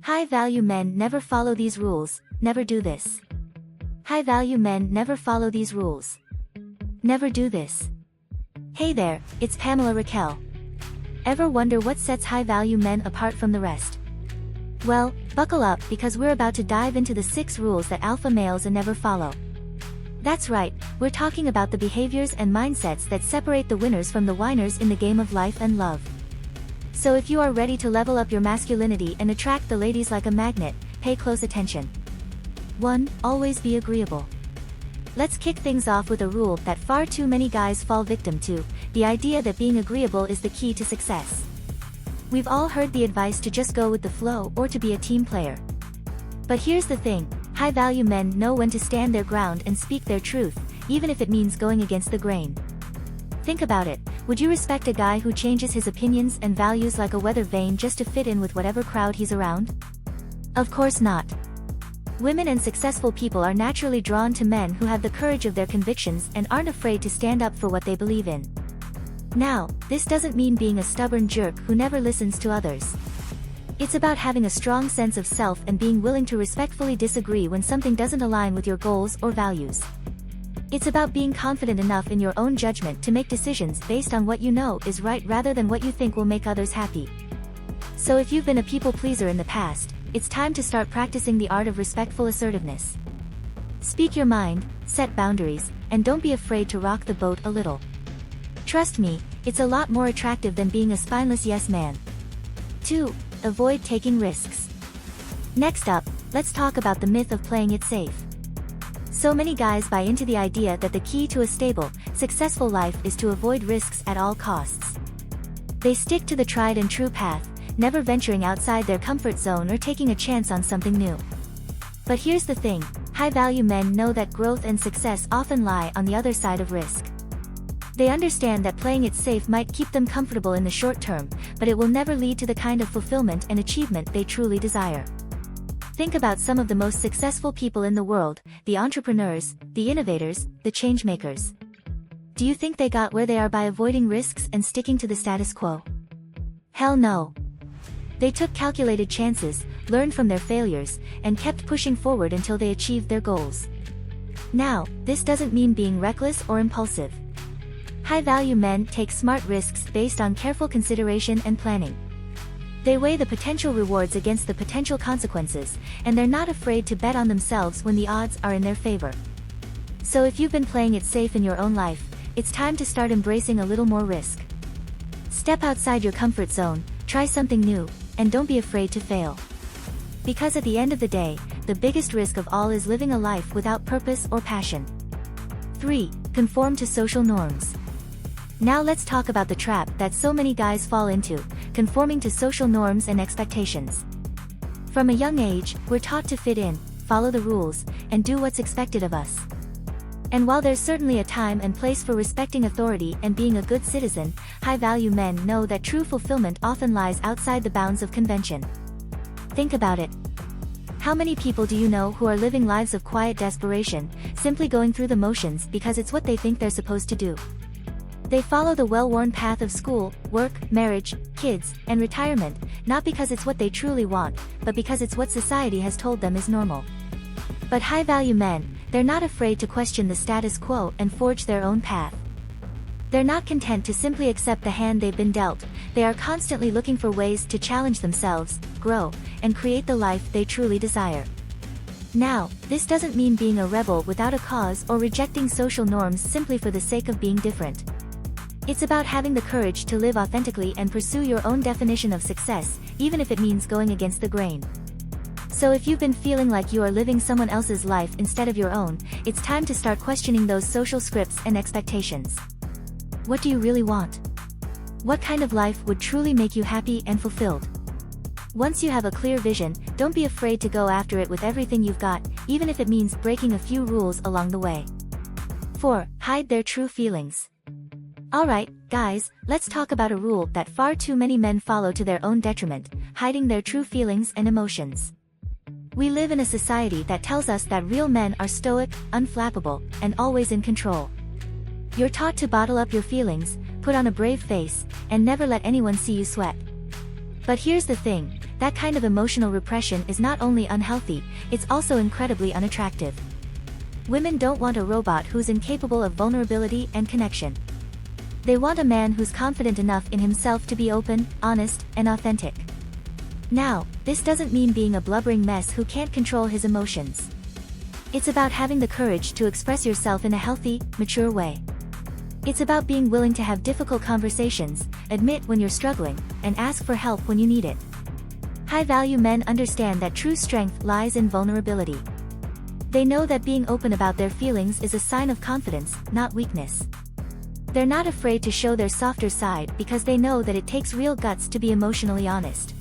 High-value men never follow these rules, never do this. High-value men never follow these rules. Never do this. Hey there, it's Pamela Raquel. Ever wonder what sets high-value men apart from the rest? Well, buckle up because we're about to dive into the 6 rules that alpha males never follow. That's right, we're talking about the behaviors and mindsets that separate the winners from the whiners in the game of life and love. So if you are ready to level up your masculinity and attract the ladies like a magnet, pay close attention. 1. Always be agreeable. Let's kick things off with a rule that far too many guys fall victim to, the idea that being agreeable is the key to success. We've all heard the advice to just go with the flow or to be a team player. But here's the thing, high-value men know when to stand their ground and speak their truth, even if it means going against the grain. Think about it, would you respect a guy who changes his opinions and values like a weather vane just to fit in with whatever crowd he's around? Of course not. Women and successful people are naturally drawn to men who have the courage of their convictions and aren't afraid to stand up for what they believe in. Now, this doesn't mean being a stubborn jerk who never listens to others. It's about having a strong sense of self and being willing to respectfully disagree when something doesn't align with your goals or values. It's about being confident enough in your own judgment to make decisions based on what you know is right rather than what you think will make others happy. So if you've been a people pleaser in the past, it's time to start practicing the art of respectful assertiveness. Speak your mind, set boundaries, and don't be afraid to rock the boat a little. Trust me, it's a lot more attractive than being a spineless yes man. 2. Avoid taking risks. Next up, let's talk about the myth of playing it safe. So many guys buy into the idea that the key to a stable, successful life is to avoid risks at all costs. They stick to the tried and true path, never venturing outside their comfort zone or taking a chance on something new. But here's the thing, high-value men know that growth and success often lie on the other side of risk. They understand that playing it safe might keep them comfortable in the short term, but it will never lead to the kind of fulfillment and achievement they truly desire. Think about some of the most successful people in the world, the entrepreneurs, the innovators, the changemakers. Do you think they got where they are by avoiding risks and sticking to the status quo? Hell no. They took calculated chances, learned from their failures, and kept pushing forward until they achieved their goals. Now, this doesn't mean being reckless or impulsive. High-value men take smart risks based on careful consideration and planning. They weigh the potential rewards against the potential consequences, and they're not afraid to bet on themselves when the odds are in their favor. So if you've been playing it safe in your own life, it's time to start embracing a little more risk. Step outside your comfort zone, try something new, and don't be afraid to fail. Because at the end of the day, the biggest risk of all is living a life without purpose or passion. 3. Conform to social norms. Now let's talk about the trap that so many guys fall into, conforming to social norms and expectations. From a young age, we're taught to fit in, follow the rules, and do what's expected of us. And while there's certainly a time and place for respecting authority and being a good citizen, high-value men know that true fulfillment often lies outside the bounds of convention. Think about it. How many people do you know who are living lives of quiet desperation, simply going through the motions because it's what they think they're supposed to do? They follow the well-worn path of school, work, marriage, kids, and retirement, not because it's what they truly want, but because it's what society has told them is normal. But high-value men, they're not afraid to question the status quo and forge their own path. They're not content to simply accept the hand they've been dealt, they are constantly looking for ways to challenge themselves, grow, and create the life they truly desire. Now, this doesn't mean being a rebel without a cause or rejecting social norms simply for the sake of being different. It's about having the courage to live authentically and pursue your own definition of success, even if it means going against the grain. So if you've been feeling like you are living someone else's life instead of your own, it's time to start questioning those social scripts and expectations. What do you really want? What kind of life would truly make you happy and fulfilled? Once you have a clear vision, don't be afraid to go after it with everything you've got, even if it means breaking a few rules along the way. 4. Hide their true feelings. Alright, guys, let's talk about a rule that far too many men follow to their own detriment, hiding their true feelings and emotions. We live in a society that tells us that real men are stoic, unflappable, and always in control. You're taught to bottle up your feelings, put on a brave face, and never let anyone see you sweat. But here's the thing, That kind of emotional repression is not only unhealthy, it's also incredibly unattractive. Women don't want a robot who's incapable of vulnerability and connection. They want a man who's confident enough in himself to be open, honest, and authentic. Now, this doesn't mean being a blubbering mess who can't control his emotions. It's about having the courage to express yourself in a healthy, mature way. It's about being willing to have difficult conversations, admit when you're struggling, and ask for help when you need it. High-value men understand that true strength lies in vulnerability. They know that being open about their feelings is a sign of confidence, not weakness. They're not afraid to show their softer side because they know that it takes real guts to be emotionally honest.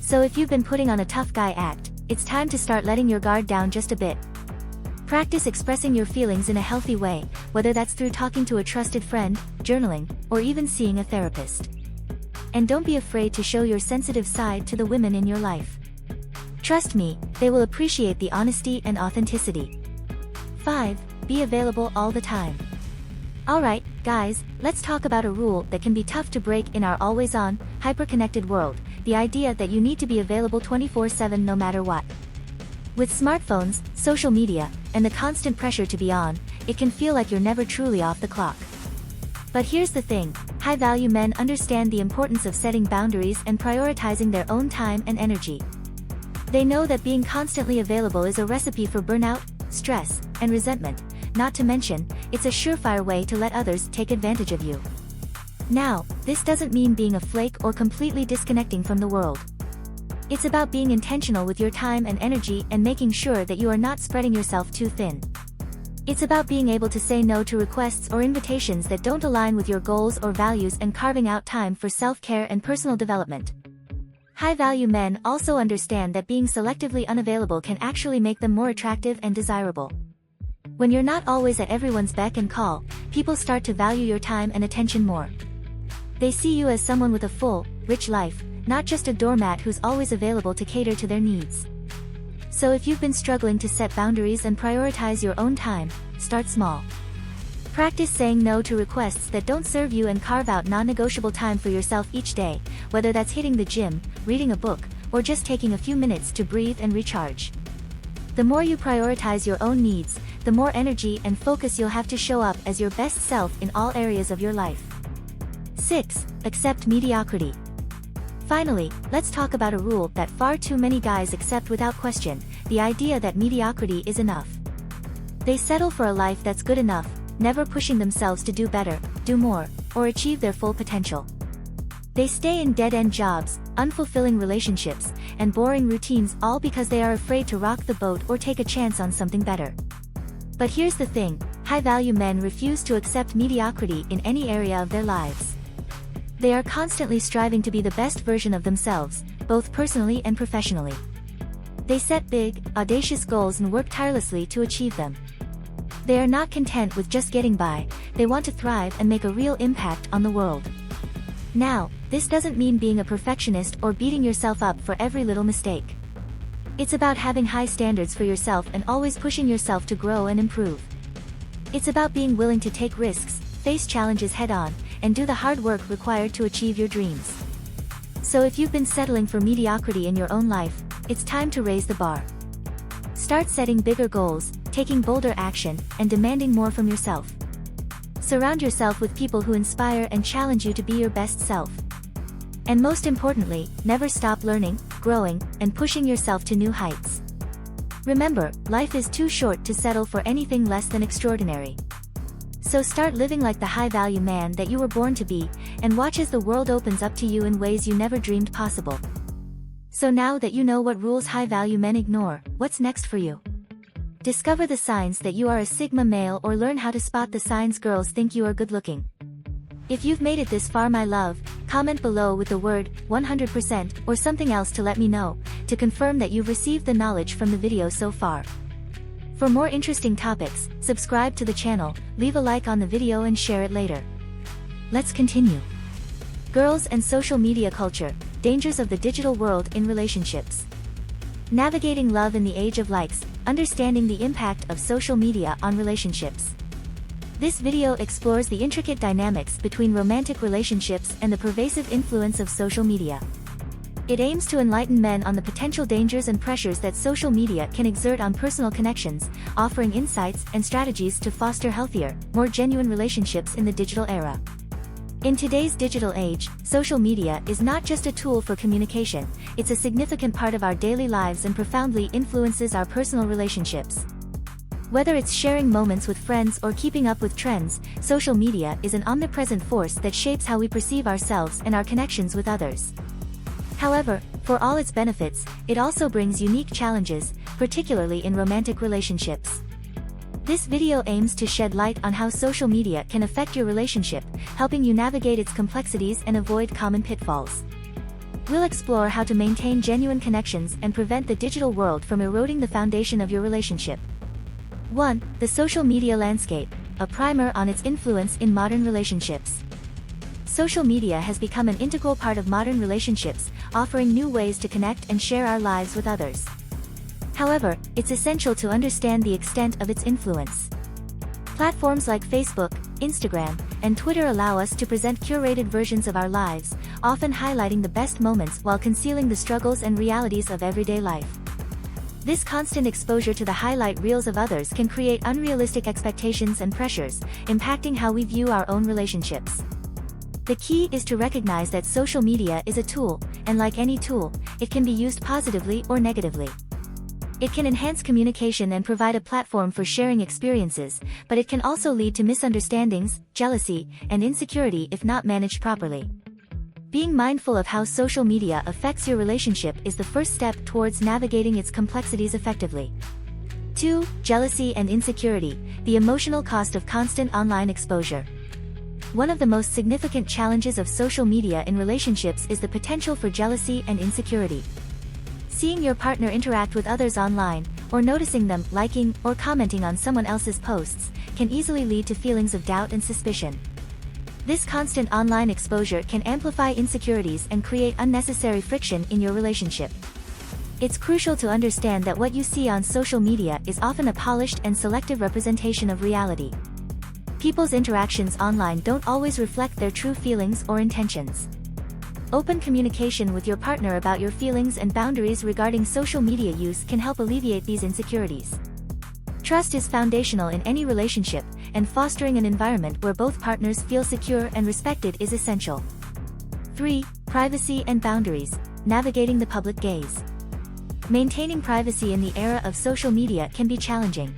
So if you've been putting on a tough guy act, it's time to start letting your guard down just a bit. Practice expressing your feelings in a healthy way, whether that's through talking to a trusted friend, journaling, or even seeing a therapist. And don't be afraid to show your sensitive side to the women in your life. Trust me, they will appreciate the honesty and authenticity. 5. Be available all the time. Alright, guys, let's talk about a rule that can be tough to break in our always-on, hyper-connected world, the idea that you need to be available 24/7 no matter what. With smartphones, social media, and the constant pressure to be on, it can feel like you're never truly off the clock. But here's the thing, high-value men understand the importance of setting boundaries and prioritizing their own time and energy. They know that being constantly available is a recipe for burnout, stress, and resentment, not to mention, it's a surefire way to let others take advantage of you. Now, this doesn't mean being a flake or completely disconnecting from the world. It's about being intentional with your time and energy and making sure that you are not spreading yourself too thin. It's about being able to say no to requests or invitations that don't align with your goals or values and carving out time for self-care and personal development. High-value men also understand that being selectively unavailable can actually make them more attractive and desirable. When you're not always at everyone's beck and call, people start to value your time and attention more. They see you as someone with a full, rich life, not just a doormat who's always available to cater to their needs. So if you've been struggling to set boundaries and prioritize your own time, start small. Practice saying no to requests that don't serve you and carve out non-negotiable time for yourself each day, whether that's hitting the gym, reading a book, or just taking a few minutes to breathe and recharge. The more you prioritize your own needs, the more energy and focus you'll have to show up as your best self in all areas of your life. 6. Accept mediocrity. Finally, let's talk about a rule that far too many guys accept without question, the idea that mediocrity is enough. They settle for a life that's good enough, never pushing themselves to do better, do more, or achieve their full potential. They stay in dead-end jobs, unfulfilling relationships, and boring routines all because they are afraid to rock the boat or take a chance on something better. But here's the thing, high-value men refuse to accept mediocrity in any area of their lives. They are constantly striving to be the best version of themselves, both personally and professionally. They set big, audacious goals and work tirelessly to achieve them. They are not content with just getting by, they want to thrive and make a real impact on the world. Now, this doesn't mean being a perfectionist or beating yourself up for every little mistake. It's about having high standards for yourself and always pushing yourself to grow and improve. It's about being willing to take risks, face challenges head-on, and do the hard work required to achieve your dreams. So if you've been settling for mediocrity in your own life, it's time to raise the bar. Start setting bigger goals, taking bolder action, and demanding more from yourself. Surround yourself with people who inspire and challenge you to be your best self. And most importantly, never stop learning, growing, and pushing yourself to new heights. Remember, life is too short to settle for anything less than extraordinary. So start living like the high-value man that you were born to be, and watch as the world opens up to you in ways you never dreamed possible. So now that you know what rules high-value men ignore, what's next for you? Discover the signs that you are a Sigma male or learn how to spot the signs girls think you are good-looking. If you've made it this far, my love, comment below with the word 100% or something else to let me know, to confirm that you've received the knowledge from the video so far. For more interesting topics, subscribe to the channel, leave a like on the video and share it later. Let's continue. Girls and social media culture, dangers of the digital world in relationships. Navigating love in the age of likes, understanding the impact of social media on relationships. This video explores the intricate dynamics between romantic relationships and the pervasive influence of social media. It aims to enlighten men on the potential dangers and pressures that social media can exert on personal connections, offering insights and strategies to foster healthier, more genuine relationships in the digital era. In today's digital age, social media is not just a tool for communication, it's a significant part of our daily lives and profoundly influences our personal relationships. Whether it's sharing moments with friends or keeping up with trends, social media is an omnipresent force that shapes how we perceive ourselves and our connections with others. However, for all its benefits, it also brings unique challenges, particularly in romantic relationships. This video aims to shed light on how social media can affect your relationship, helping you navigate its complexities and avoid common pitfalls. We'll explore how to maintain genuine connections and prevent the digital world from eroding the foundation of your relationship. 1. The social media landscape, a primer on its influence in modern relationships. Social media has become an integral part of modern relationships, offering new ways to connect and share our lives with others. However, it's essential to understand the extent of its influence. Platforms like Facebook, Instagram, and Twitter allow us to present curated versions of our lives, often highlighting the best moments while concealing the struggles and realities of everyday life. This constant exposure to the highlight reels of others can create unrealistic expectations and pressures, impacting how we view our own relationships. The key is to recognize that social media is a tool, and like any tool, it can be used positively or negatively. It can enhance communication and provide a platform for sharing experiences, but it can also lead to misunderstandings, jealousy, and insecurity if not managed properly. Being mindful of how social media affects your relationship is the first step towards navigating its complexities effectively. 2. Jealousy and insecurity, the emotional cost of constant online exposure. One of the most significant challenges of social media in relationships is the potential for jealousy and insecurity. Seeing your partner interact with others online, or noticing them liking or commenting on someone else's posts, can easily lead to feelings of doubt and suspicion. This constant online exposure can amplify insecurities and create unnecessary friction in your relationship. It's crucial to understand that what you see on social media is often a polished and selective representation of reality. People's interactions online don't always reflect their true feelings or intentions. Open communication with your partner about your feelings and boundaries regarding social media use can help alleviate these insecurities. Trust is foundational in any relationship, and fostering an environment where both partners feel secure and respected is essential. 3. Privacy and boundaries, navigating the public gaze. Maintaining privacy in the era of social media can be challenging.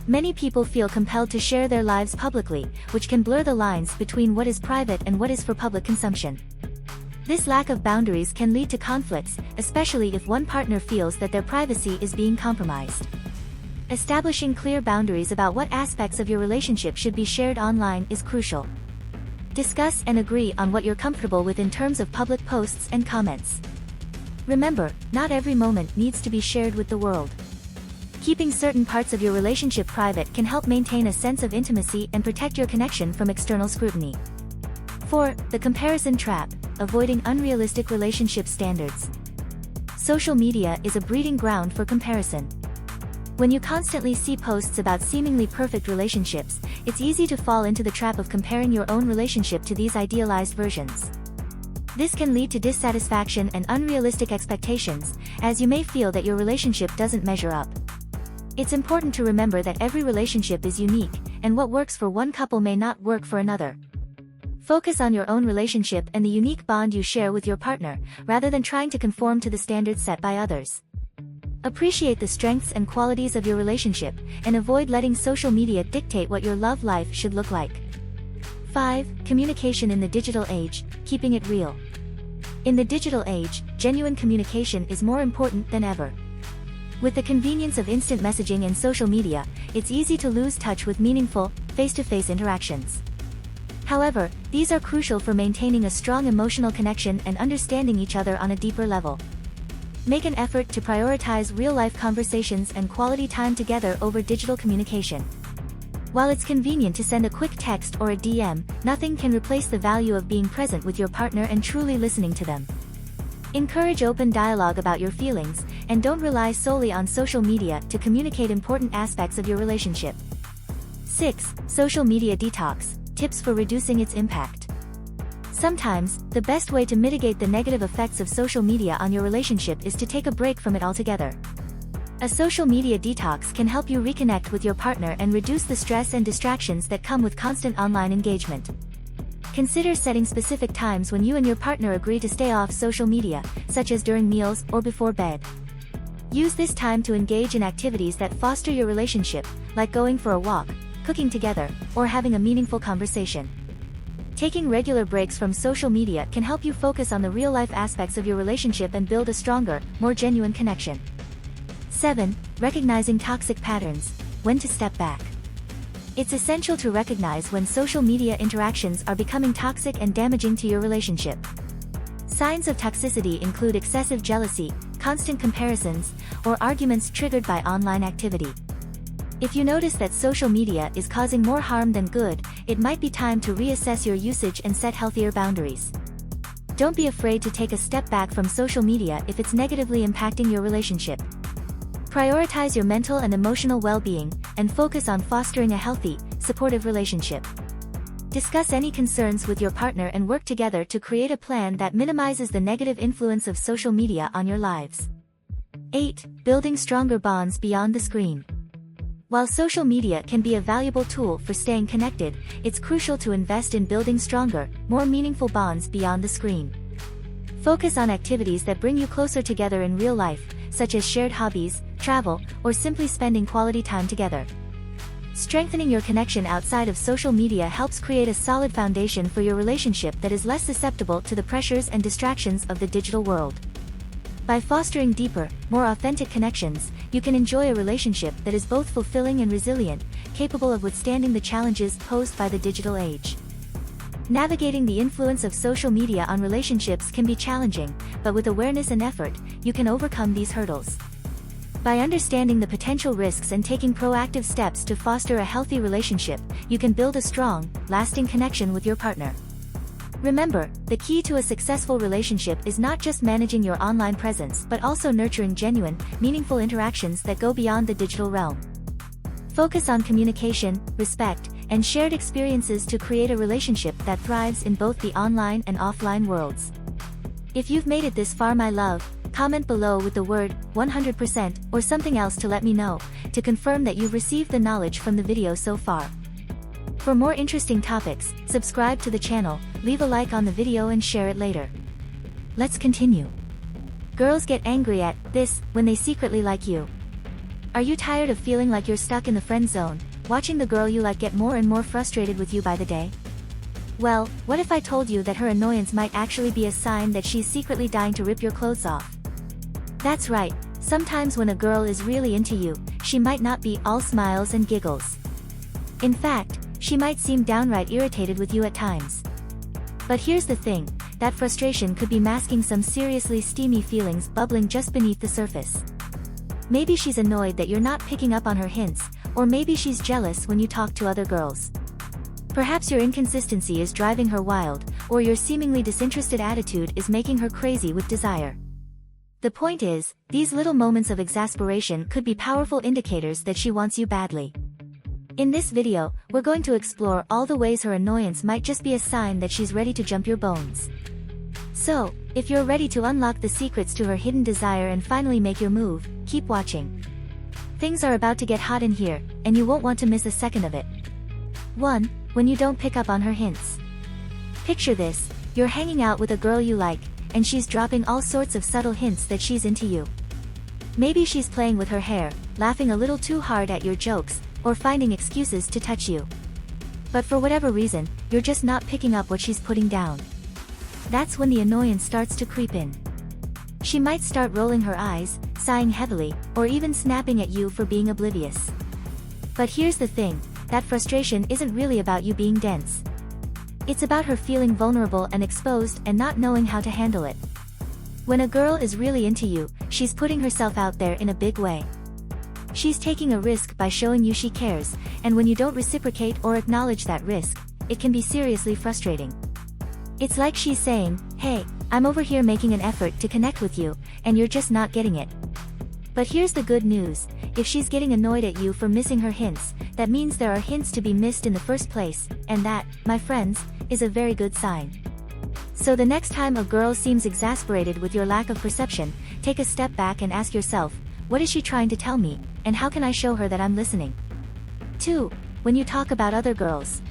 Many people feel compelled to share their lives publicly, which can blur the lines between what is private and what is for public consumption. This lack of boundaries can lead to conflicts, especially if one partner feels that their privacy is being compromised. Establishing clear boundaries about what aspects of your relationship should be shared online is crucial. Discuss and agree on what you're comfortable with in terms of public posts and comments. Remember, not every moment needs to be shared with the world. Keeping certain parts of your relationship private can help maintain a sense of intimacy and protect your connection from external scrutiny. 4. The comparison trap, avoiding unrealistic relationship standards. Social media is a breeding ground for comparison. When you constantly see posts about seemingly perfect relationships, it's easy to fall into the trap of comparing your own relationship to these idealized versions. This can lead to dissatisfaction and unrealistic expectations, as you may feel that your relationship doesn't measure up. It's important to remember that every relationship is unique, and what works for one couple may not work for another. Focus on your own relationship and the unique bond you share with your partner, rather than trying to conform to the standards set by others. Appreciate the strengths and qualities of your relationship, and avoid letting social media dictate what your love life should look like. 5. Communication in the digital age, keeping it real. In the digital age, genuine communication is more important than ever. With the convenience of instant messaging and social media, it's easy to lose touch with meaningful, face-to-face interactions. However, these are crucial for maintaining a strong emotional connection and understanding each other on a deeper level. Make an effort to prioritize real-life conversations and quality time together over digital communication. While it's convenient to send a quick text or a DM, nothing can replace the value of being present with your partner and truly listening to them. Encourage open dialogue about your feelings, and don't rely solely on social media to communicate important aspects of your relationship. 6. Social media detox, tips for reducing its impact. Sometimes, the best way to mitigate the negative effects of social media on your relationship is to take a break from it altogether. A social media detox can help you reconnect with your partner and reduce the stress and distractions that come with constant online engagement. Consider setting specific times when you and your partner agree to stay off social media, such as during meals or before bed. Use this time to engage in activities that foster your relationship, like going for a walk, cooking together, or having a meaningful conversation. Taking regular breaks from social media can help you focus on the real-life aspects of your relationship and build a stronger, more genuine connection. 7. Recognizing toxic patterns. When to step back. It's essential to recognize when social media interactions are becoming toxic and damaging to your relationship. Signs of toxicity include excessive jealousy, constant comparisons, or arguments triggered by online activity. If you notice that social media is causing more harm than good, it might be time to reassess your usage and set healthier boundaries. Don't be afraid to take a step back from social media if it's negatively impacting your relationship. Prioritize your mental and emotional well-being, and focus on fostering a healthy, supportive relationship. Discuss any concerns with your partner and work together to create a plan that minimizes the negative influence of social media on your lives. 8. Building stronger bonds beyond the screen. While social media can be a valuable tool for staying connected, it's crucial to invest in building stronger, more meaningful bonds beyond the screen. Focus on activities that bring you closer together in real life, such as shared hobbies, travel, or simply spending quality time together. Strengthening your connection outside of social media helps create a solid foundation for your relationship that is less susceptible to the pressures and distractions of the digital world. By fostering deeper, more authentic connections, you can enjoy a relationship that is both fulfilling and resilient, capable of withstanding the challenges posed by the digital age. Navigating the influence of social media on relationships can be challenging, but with awareness and effort, you can overcome these hurdles. By understanding the potential risks and taking proactive steps to foster a healthy relationship, you can build a strong, lasting connection with your partner. Remember, the key to a successful relationship is not just managing your online presence but also nurturing genuine, meaningful interactions that go beyond the digital realm. Focus on communication, respect, and shared experiences to create a relationship that thrives in both the online and offline worlds. If you've made it this far, my love, comment below with the word 100% or something else to let me know, to confirm that you've received the knowledge from the video so far. For more interesting topics, subscribe to the channel, leave a like on the video and share it later. Let's continue. Girls get angry at this when they secretly like you. Are you tired of feeling like you're stuck in the friend zone, watching the girl you like get more and more frustrated with you by the day? Well, what if I told you that her annoyance might actually be a sign that she's secretly dying to rip your clothes off? That's right, sometimes when a girl is really into you, she might not be all smiles and giggles. In fact, she might seem downright irritated with you at times. But here's the thing, that frustration could be masking some seriously steamy feelings bubbling just beneath the surface. Maybe she's annoyed that you're not picking up on her hints, or maybe she's jealous when you talk to other girls. Perhaps your inconsistency is driving her wild, or your seemingly disinterested attitude is making her crazy with desire. The point is, these little moments of exasperation could be powerful indicators that she wants you badly. In this video, we're going to explore all the ways her annoyance might just be a sign that she's ready to jump your bones. So, if you're ready to unlock the secrets to her hidden desire and finally make your move, keep watching. Things are about to get hot in here, and you won't want to miss a second of it. 1. When you don't pick up on her hints. Picture this, you're hanging out with a girl you like, and she's dropping all sorts of subtle hints that she's into you. Maybe she's playing with her hair, laughing a little too hard at your jokes, or finding excuses to touch you. But for whatever reason, you're just not picking up what she's putting down. That's when the annoyance starts to creep in. She might start rolling her eyes, sighing heavily, or even snapping at you for being oblivious. But here's the thing, that frustration isn't really about you being dense. It's about her feeling vulnerable and exposed and not knowing how to handle it. When a girl is really into you, she's putting herself out there in a big way. She's taking a risk by showing you she cares, and when you don't reciprocate or acknowledge that risk, it can be seriously frustrating. It's like she's saying, hey, I'm over here making an effort to connect with you, and you're just not getting it. But here's the good news, if she's getting annoyed at you for missing her hints, that means there are hints to be missed in the first place, and that, my friends, is a very good sign. So the next time a girl seems exasperated with your lack of perception, take a step back and ask yourself, what is she trying to tell me, and how can I show her that I'm listening? 2. When you talk about other girls.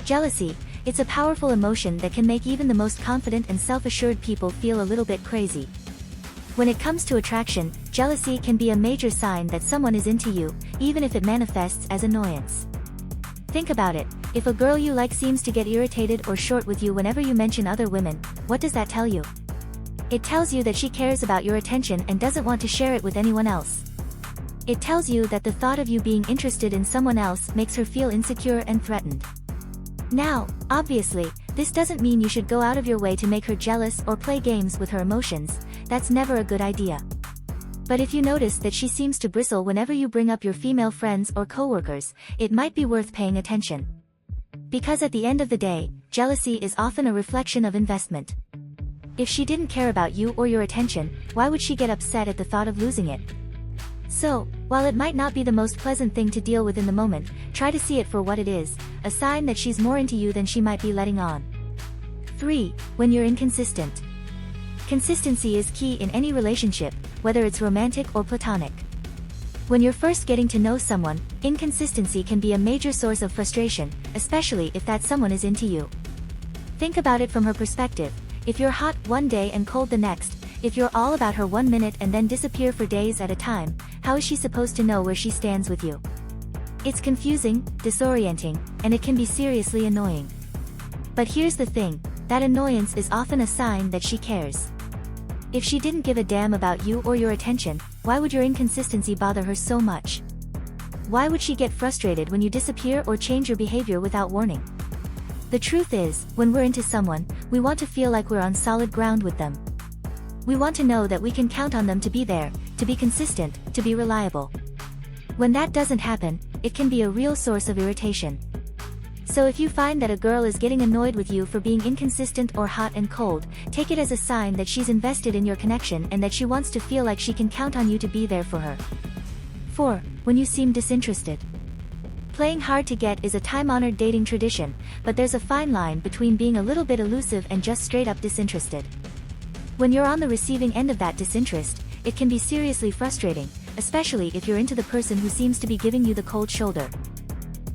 Jealousy. It's a powerful emotion that can make even the most confident and self-assured people feel a little bit crazy. When it comes to attraction, jealousy can be a major sign that someone is into you, even if it manifests as annoyance. Think about it. If a girl you like seems to get irritated or short with you whenever you mention other women, what does that tell you? It tells you that she cares about your attention and doesn't want to share it with anyone else. It tells you that the thought of you being interested in someone else makes her feel insecure and threatened. Now, obviously, this doesn't mean you should go out of your way to make her jealous or play games with her emotions. That's never a good idea. But if you notice that she seems to bristle whenever you bring up your female friends or coworkers, it might be worth paying attention. Because at the end of the day, jealousy is often a reflection of investment. If she didn't care about you or your attention, why would she get upset at the thought of losing it? So, while it might not be the most pleasant thing to deal with in the moment, try to see it for what it is, a sign that she's more into you than she might be letting on. 3. When you're inconsistent. Consistency is key in any relationship, whether it's romantic or platonic. When you're first getting to know someone, inconsistency can be a major source of frustration, especially if that someone is into you. Think about it from her perspective. If you're hot one day and cold the next, if you're all about her 1 minute and then disappear for days at a time, how is she supposed to know where she stands with you? It's confusing, disorienting, and it can be seriously annoying. But here's the thing, that annoyance is often a sign that she cares. If she didn't give a damn about you or your attention, why would your inconsistency bother her so much? Why would she get frustrated when you disappear or change your behavior without warning? The truth is, when we're into someone, we want to feel like we're on solid ground with them. We want to know that we can count on them to be there, to be consistent, to be reliable. When that doesn't happen, it can be a real source of irritation. So if you find that a girl is getting annoyed with you for being inconsistent or hot and cold, take it as a sign that she's invested in your connection and that she wants to feel like she can count on you to be there for her. 4. When you seem disinterested. Playing hard to get is a time-honored dating tradition, but there's a fine line between being a little bit elusive and just straight-up disinterested. When you're on the receiving end of that disinterest, it can be seriously frustrating, especially if you're into the person who seems to be giving you the cold shoulder.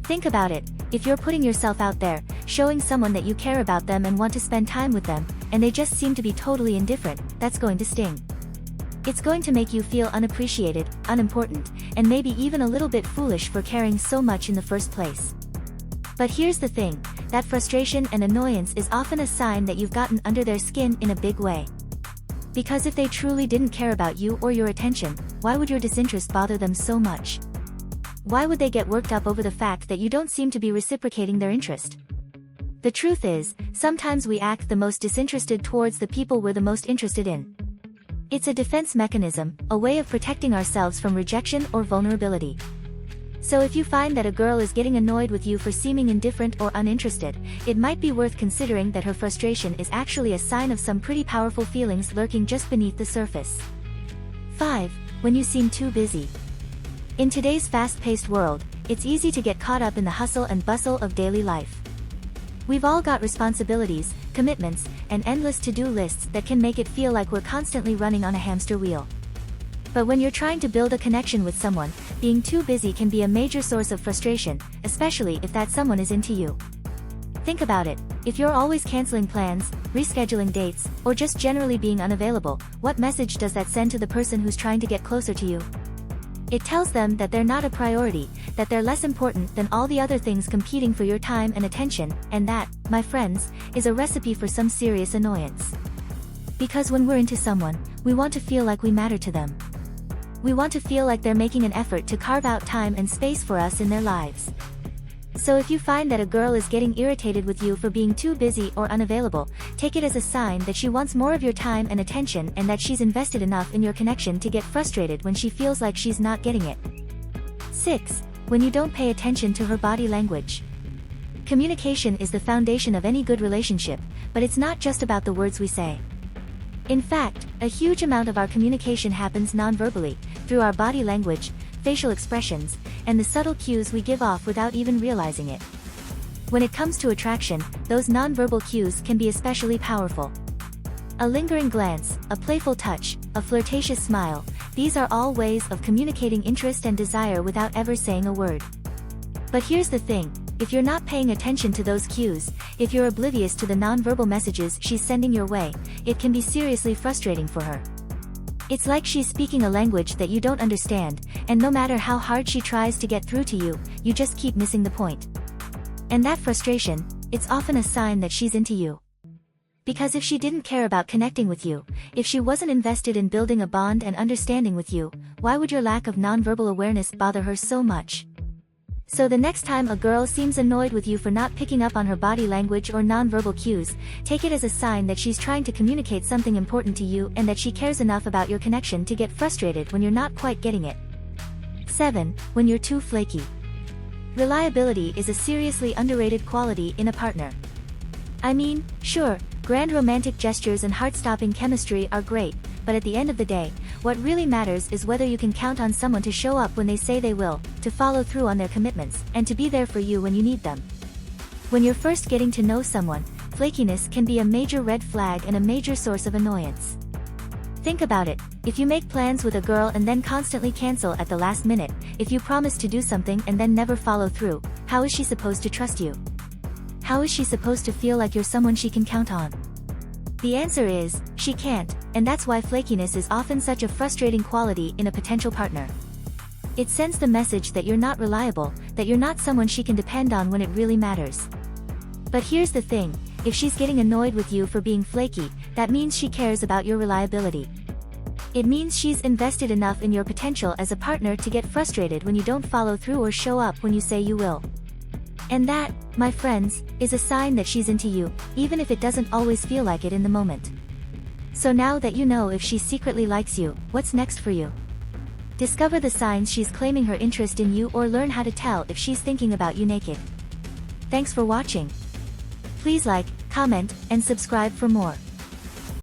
Think about it, if you're putting yourself out there, showing someone that you care about them and want to spend time with them, and they just seem to be totally indifferent, that's going to sting. It's going to make you feel unappreciated, unimportant, and maybe even a little bit foolish for caring so much in the first place. But here's the thing, that frustration and annoyance is often a sign that you've gotten under their skin in a big way. Because if they truly didn't care about you or your attention, why would your disinterest bother them so much? Why would they get worked up over the fact that you don't seem to be reciprocating their interest? The truth is, sometimes we act the most disinterested towards the people we're the most interested in. It's a defense mechanism, a way of protecting ourselves from rejection or vulnerability. So if you find that a girl is getting annoyed with you for seeming indifferent or uninterested, it might be worth considering that her frustration is actually a sign of some pretty powerful feelings lurking just beneath the surface. 5. When you seem too busy. In today's fast-paced world, it's easy to get caught up in the hustle and bustle of daily life. We've all got responsibilities, commitments, and endless to-do lists that can make it feel like we're constantly running on a hamster wheel. But when you're trying to build a connection with someone, being too busy can be a major source of frustration, especially if that someone is into you. Think about it, if you're always canceling plans, rescheduling dates, or just generally being unavailable, what message does that send to the person who's trying to get closer to you? It tells them that they're not a priority, that they're less important than all the other things competing for your time and attention, and that, my friends, is a recipe for some serious annoyance. Because when we're into someone, we want to feel like we matter to them. We want to feel like they're making an effort to carve out time and space for us in their lives. So if you find that a girl is getting irritated with you for being too busy or unavailable, take it as a sign that she wants more of your time and attention and that she's invested enough in your connection to get frustrated when she feels like she's not getting it. 6. When you don't pay attention to her body language. Communication is the foundation of any good relationship, but it's not just about the words we say. In fact, a huge amount of our communication happens non-verbally, through our body language, facial expressions, and the subtle cues we give off without even realizing it. When it comes to attraction, those nonverbal cues can be especially powerful. A lingering glance, a playful touch, a flirtatious smile, these are all ways of communicating interest and desire without ever saying a word. But here's the thing, if you're not paying attention to those cues, if you're oblivious to the nonverbal messages she's sending your way, it can be seriously frustrating for her. It's like she's speaking a language that you don't understand, and no matter how hard she tries to get through to you, you just keep missing the point. And that frustration, it's often a sign that she's into you. Because if she didn't care about connecting with you, if she wasn't invested in building a bond and understanding with you, why would your lack of nonverbal awareness bother her so much? So the next time a girl seems annoyed with you for not picking up on her body language or nonverbal cues, take it as a sign that she's trying to communicate something important to you and that she cares enough about your connection to get frustrated when you're not quite getting it. 7. When you're too flaky. Reliability is a seriously underrated quality in a partner. I mean, sure, grand romantic gestures and heart-stopping chemistry are great, but at the end of the day, what really matters is whether you can count on someone to show up when they say they will, to follow through on their commitments, and to be there for you when you need them. When you're first getting to know someone, flakiness can be a major red flag and a major source of annoyance. Think about it, if you make plans with a girl and then constantly cancel at the last minute, if you promise to do something and then never follow through, how is she supposed to trust you? How is she supposed to feel like you're someone she can count on? The answer is, she can't, and that's why flakiness is often such a frustrating quality in a potential partner. It sends the message that you're not reliable, that you're not someone she can depend on when it really matters. But here's the thing, if she's getting annoyed with you for being flaky, that means she cares about your reliability. It means she's invested enough in your potential as a partner to get frustrated when you don't follow through or show up when you say you will. And that, my friends, is a sign that she's into you, even if it doesn't always feel like it in the moment. So now that you know if she secretly likes you, what's next for you? Discover the signs she's claiming her interest in you or learn how to tell if she's thinking about you naked. Thanks for watching. Please like, comment, and subscribe for more.